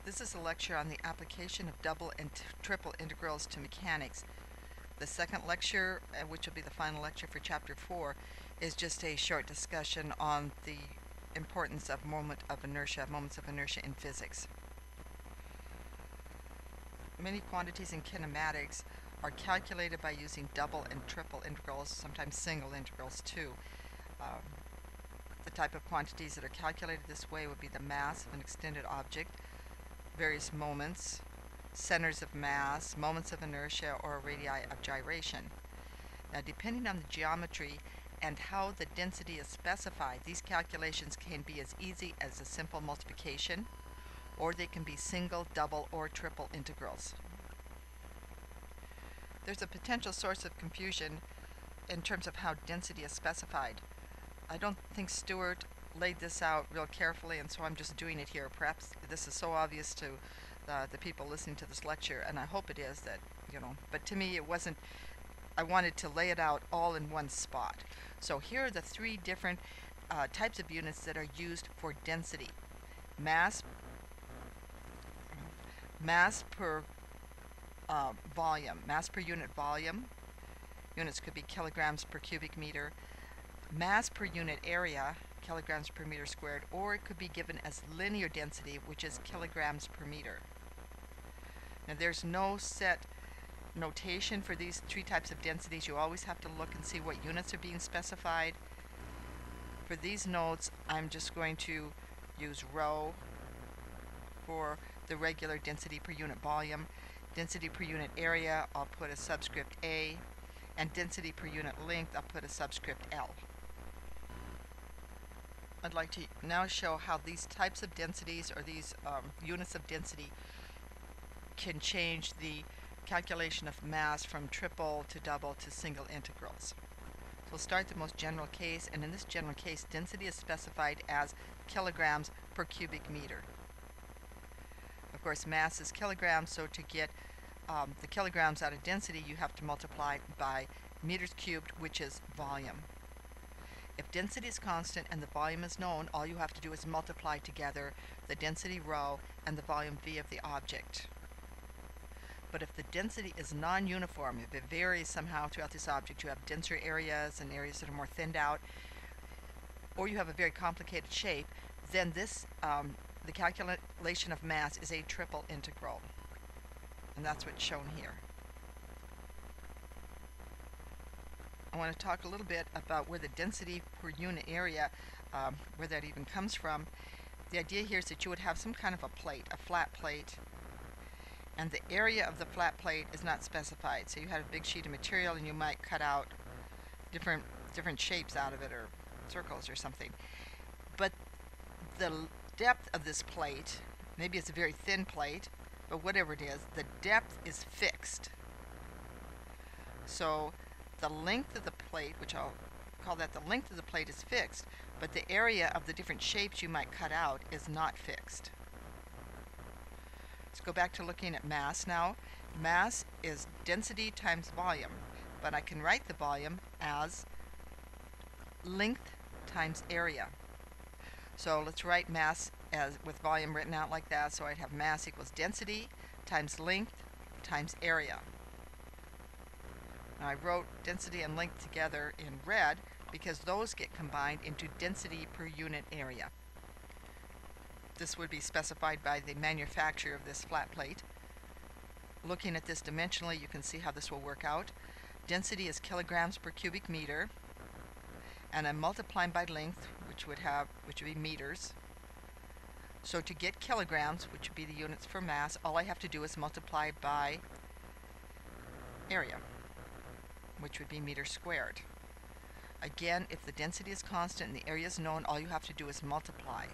This is a lecture on the application of double and triple integrals to mechanics. The second lecture, which will be the final lecture for Chapter 4, is just a short discussion on the importance of moments of inertia in physics. Many quantities in kinematics are calculated by using double and triple integrals, sometimes single integrals too. The type of quantities that are calculated this way would be the mass of an extended object, various moments, centers of mass, moments of inertia, or radii of gyration. Now, depending on the geometry and how the density is specified, these calculations can be as easy as a simple multiplication, or they can be single, double, or triple integrals. There's a potential source of confusion in terms of how density is specified. I don't think Stewart laid this out real carefully, and so I'm just doing it here. Perhaps this is so obvious to the people listening to this lecture, and I hope it is, that, but to me it wasn't. I wanted to lay it out all in one spot. So here are the three different types of units that are used for density. Mass per volume, mass per unit volume. Units could be kilograms per cubic meter. Mass per unit area, kilograms per meter squared, or it could be given as linear density, which is kilograms per meter. Now, there's no set notation for these three types of densities. You always have to look and see what units are being specified. For these notes, I'm just going to use rho for the regular density per unit volume. Density per unit area, I'll put a subscript A, and density per unit length, I'll put a subscript L. I'd like to now show how these types of densities, or these units of density, can change the calculation of mass from triple to double to single integrals. So we'll start the most general case, and in this general case, density is specified as kilograms per cubic meter. Of course, mass is kilograms, so to get the kilograms out of density, you have to multiply by meters cubed, which is volume. If density is constant and the volume is known, all you have to do is multiply together the density rho and the volume v of the object. But if the density is non-uniform, if it varies somehow throughout this object, you have denser areas and areas that are more thinned out, or you have a very complicated shape, then this the calculation of mass is a triple integral. And that's what's shown here. I want to talk a little bit about where the density per unit area, where that even comes from. The idea here is that you would have some kind of a plate, a flat plate, and the area of the flat plate is not specified. So you had a big sheet of material and you might cut out different shapes out of it, or circles or something. But the depth of this plate, maybe it's a very thin plate, but whatever it is, the depth is fixed. So the length of the plate, which I'll call that the length of the plate, is fixed, but the area of the different shapes you might cut out is not fixed. Let's go back to looking at mass now. Mass is density times volume, but I can write the volume as length times area. So let's write mass as with volume written out like that. So I'd have mass equals density times length times area. Now I wrote density and length together in red because those get combined into density per unit area. This would be specified by the manufacturer of this flat plate. Looking at this dimensionally, you can see how this will work out. Density is kilograms per cubic meter, and I'm multiplying by length, which would be meters. So to get kilograms, which would be the units for mass, all I have to do is multiply by area, which would be meters squared. Again, if the density is constant and the area is known, all you have to do is multiply.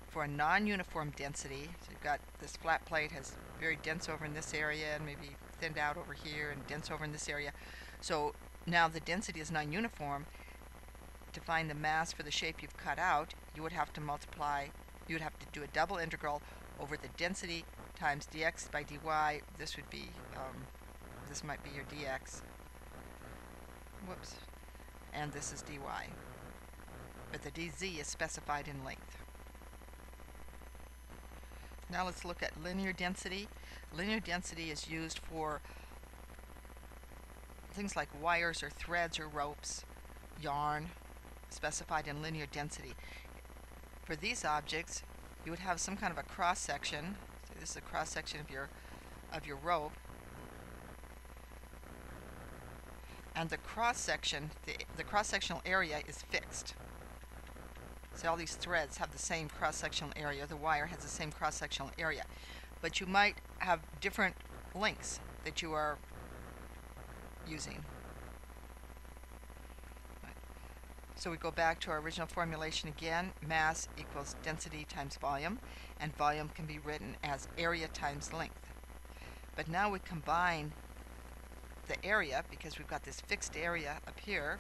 For a non-uniform density, so you've got this flat plate has very dense over in this area and maybe thinned out over here and dense over in this area. So now the density is non-uniform. To find the mass for the shape you've cut out, you would have to do a double integral over the density times dx by dy. This would be, this might be your dx. Whoops. And this is dy. But the dz is specified in length. Now let's look at linear density. Linear density is used for things like wires or threads or ropes, yarn, specified in linear density. For these objects, you would have some kind of a cross section. So this is a cross section of your rope, and the cross section, the cross sectional area is fixed. So all these threads have the same cross sectional area. The wire has the same cross sectional area, but you might have different lengths that you are using. So we go back to our original formulation again. Mass equals density times volume, and volume can be written as area times length. But now we combine the area, because we've got this fixed area up here.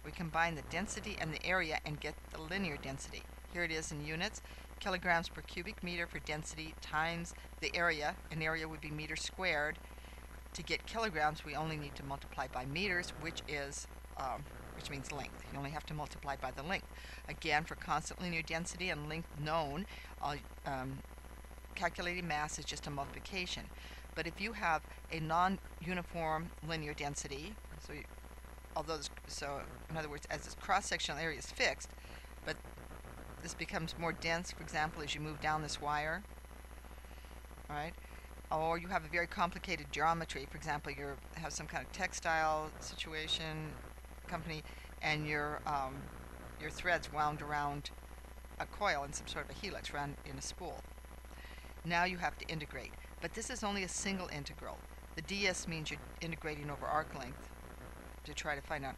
We combine the density and the area and get the linear density. Here it is in units. Kilograms per cubic meter for density times the area. An area would be meters squared. To get kilograms, we only need to multiply by meters, which means length. You only have to multiply by the length. Again, for constant linear density and length known, calculating mass is just a multiplication. But if you have a non-uniform linear density, so in other words, as this cross-sectional area is fixed, but this becomes more dense, for example, as you move down this wire, all right? Or you have a very complicated geometry. For example, you have some kind of textile situation company, and your threads wound around a coil in some sort of a helix, run in a spool. Now you have to integrate, but this is only a single integral. The ds means you're integrating over arc length to try to find out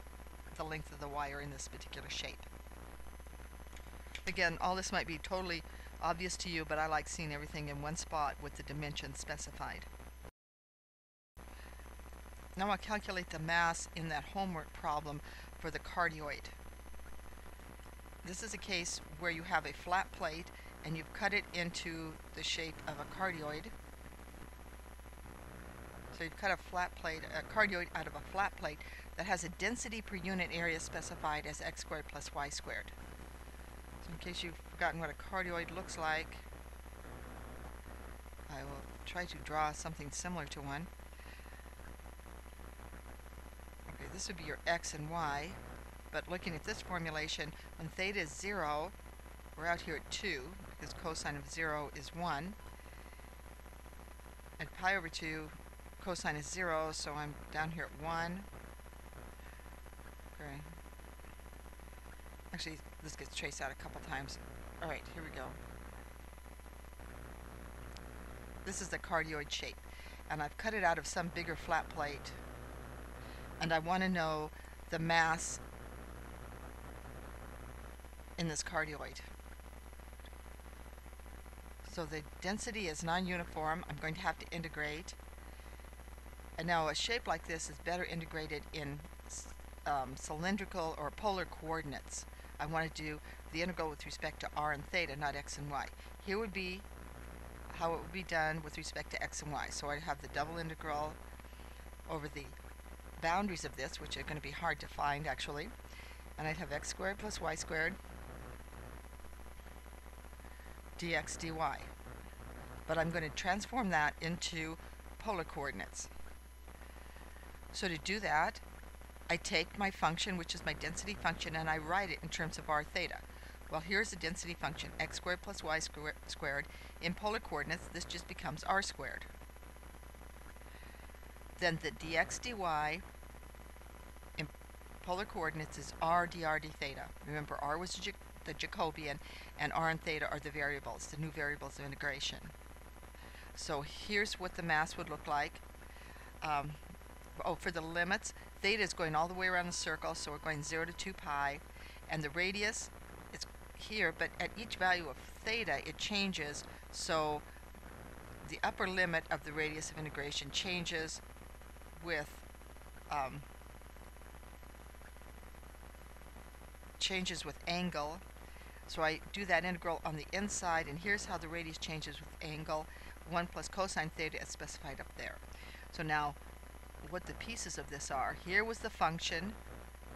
the length of the wire in this particular shape. Again, all this might be totally obvious to you, but I like seeing everything in one spot with the dimensions specified. Now I'll calculate the mass in that homework problem for the cardioid. This is a case where you have a flat plate and you've cut it into the shape of a cardioid. So you've cut a cardioid out of a flat plate that has a density per unit area specified as x squared plus y squared. So in case you've forgotten what a cardioid looks like, I will try to draw something similar to one. Okay, this would be your x and y, but looking at this formulation, when theta is 0, we're out here at 2, because cosine of 0 is 1. At pi over 2, cosine is 0, so I'm down here at 1. Okay. Actually, this gets traced out a couple times. Alright, here we go. This is the cardioid shape, and I've cut it out of some bigger flat plate, and I want to know the mass in this cardioid. So the density is non-uniform. I'm going to have to integrate. And now a shape like this is better integrated in cylindrical or polar coordinates. I want to do the integral with respect to r and theta, not x and y. Here would be how it would be done with respect to x and y. So I'd have the double integral over the boundaries of this, which are going to be hard to find actually. And I'd have x squared plus y squared dx dy. But I'm going to transform that into polar coordinates. So to do that, I take my function, which is my density function, and I write it in terms of r theta. Well, here's the density function, x squared plus y squared. In polar coordinates, this just becomes r squared. Then the dx dy in polar coordinates is r dr d theta. Remember, r was the Jacobian, and r and theta are the variables, the new variables of integration. So here's what the mass would look like. For the limits, theta is going all the way around the circle, so we're going 0 to 2 pi, and the radius is here, but at each value of theta it changes, so the upper limit of the radius of integration changes with angle. So I do that integral on the inside, and here's how the radius changes with angle. 1 plus cosine theta is specified up there. So now what the pieces of this are. Here was the function.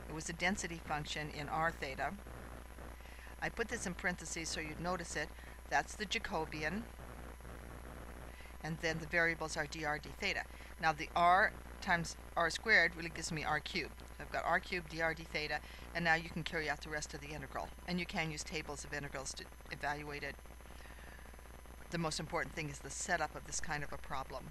It was a density function in r theta. I put this in parentheses so you'd notice it. That's the Jacobian. And then the variables are dr d theta. Now the r times r squared really gives me r cubed. I've got r cubed dr d theta, and now you can carry out the rest of the integral. And you can use tables of integrals to evaluate it. The most important thing is the setup of this kind of a problem.